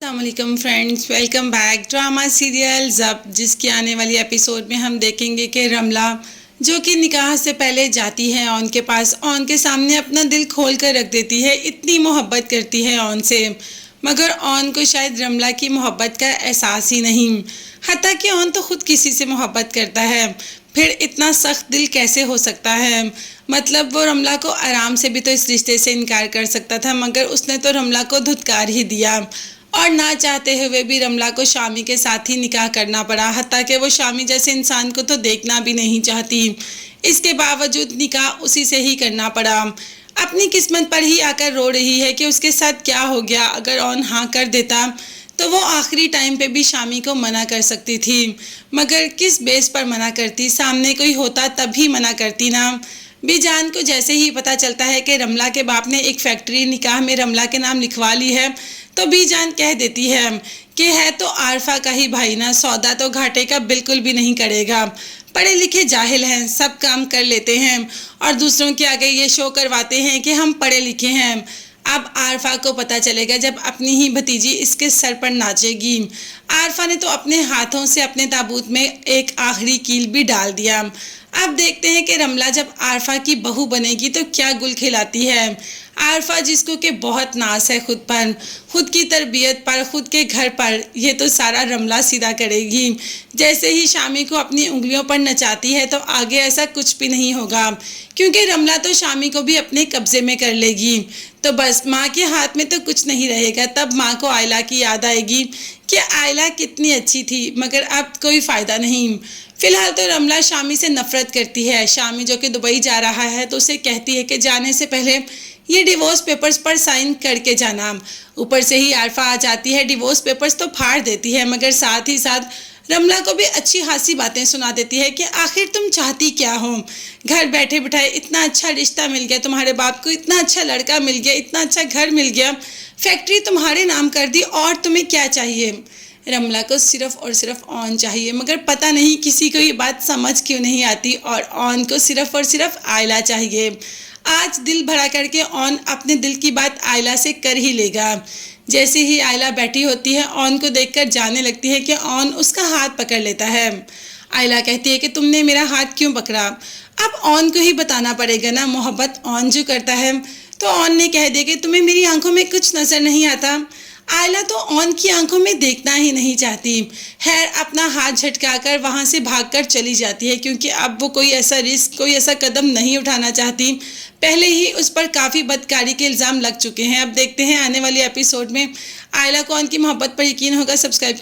अस्सलाम वालेकुम friends, welcome back drama serial ज़ब, जिसकी आने वाली एपिसोड में हम देखेंगे कि रमला जो कि निकाह से पहले जाती है ऑन के पास, ऑन के सामने अपना दिल खोल कर रख देती है। इतनी मोहब्बत करती है ऑन से, मगर ऑन को शायद रमला की मोहब्बत का एहसास ही नहीं। हत्ता कि ऑन तो खुद किसी से मोहब्बत करता है, फिर इतना सख्त दिल कैसे हो सकता है। मतलब वो रमला को आराम से भी तो इस रिश्ते से इनकार कर सकता था, मगर उसने तो रमला को धुतकार ही दिया और ना चाहते हुए भी रमला को शामी के साथ ही निकाह करना पड़ा। हत्ता कि वो शामी जैसे इंसान को तो देखना भी नहीं चाहती, इसके बावजूद निकाह उसी से ही करना पड़ा। अपनी किस्मत पर ही आकर रो रही है कि उसके साथ क्या हो गया। अगर ऑन हाँ कर देता तो वो आखिरी टाइम पे भी शामी को मना कर सकती थी, मगर किस बेस पर मना करती। सामने कोई होता तभी मना करती ना। बीजान को जैसे ही पता चलता है कि रमला के बाप ने एक फैक्ट्री निकाह में रमला के नाम लिखवा ली है, तो बीजान कह देती है कि है तो आरफा का ही भाई ना, सौदा तो घाटे का बिल्कुल भी नहीं करेगा। पढ़े लिखे जाहिल हैं, सब काम कर लेते हैं और दूसरों के आगे ये शो करवाते हैं कि हम पढ़े लिखे हैं। अब आरफा को पता चलेगा जब अपनी ही भतीजी इसके सर पर नाचेगी। आरफा ने तो अपने हाथों से अपने ताबूत में एक आखिरी कील भी डाल दिया। अब देखते हैं कि रमला जब आरफा की बहू बनेगी तो क्या गुल खिलाती है। आरफा जिसको कि बहुत नाज है खुद पर, खुद की तरबियत पर, खुद के घर पर, ये तो सारा रमला सीधा करेगी। जैसे ही शामी को अपनी उंगलियों पर नचाती है तो आगे ऐसा कुछ भी नहीं होगा, क्योंकि रमला तो शामी को भी अपने कब्जे में कर लेगी। तो बस माँ के हाथ में तो कुछ नहीं रहेगा। तब माँ को आयला की याद आएगी कि आयला कितनी अच्छी थी, मगर अब कोई फ़ायदा नहीं। फिलहाल तो रमला शामी से नफरत करती है। शामी जो कि दुबई जा रहा है तो उसे कहती है कि जाने से पहले ये डिवोर्स पेपर्स पर साइन करके जाना। ऊपर से ही आरफा आ जाती है, डिवोर्स पेपर्स तो फाड़ देती है, मगर साथ ही साथ रमला को भी अच्छी खासी बातें सुना देती है कि आखिर तुम चाहती क्या हो। घर बैठे बिठाए इतना अच्छा रिश्ता मिल गया तुम्हारे बाप को, इतना अच्छा लड़का मिल गया, इतना अच्छा घर मिल गया, फैक्ट्री तुम्हारे नाम कर दी, और तुम्हें क्या चाहिए। रमला को सिर्फ और सिर्फ ऑन चाहिए, मगर पता नहीं किसी को ये बात समझ क्यों नहीं आती और ऑन को सिर्फ और सिर्फ आयला चाहिए। आज दिल भरा करके ऑन अपने दिल की बात आयला से कर ही लेगा। जैसे ही आयला बैठी होती है ऑन को देखकर जाने लगती है कि ऑन उसका हाथ पकड़ लेता है। आयला कहती है कि तुमने मेरा हाथ क्यों पकड़ा। अब ऑन को ही बताना पड़ेगा ना, मोहब्बत ऑन जो करता है। तो ऑन ने कह दिया कि तुम्हें मेरी आंखों में कुछ नज़र नहीं आता। आयला तो ऑन की आंखों में देखना ही नहीं चाहती। खैर अपना हाथ झटकाकर वहाँ से भागकर चली जाती है, क्योंकि अब वो कोई ऐसा रिस्क, कोई ऐसा कदम नहीं उठाना चाहती। पहले ही उस पर काफ़ी बदकारी के इल्ज़ाम लग चुके हैं। अब देखते हैं आने वाली एपिसोड में आयला को ऑन की मोहब्बत पर यकीन होगा। सब्सक्राइब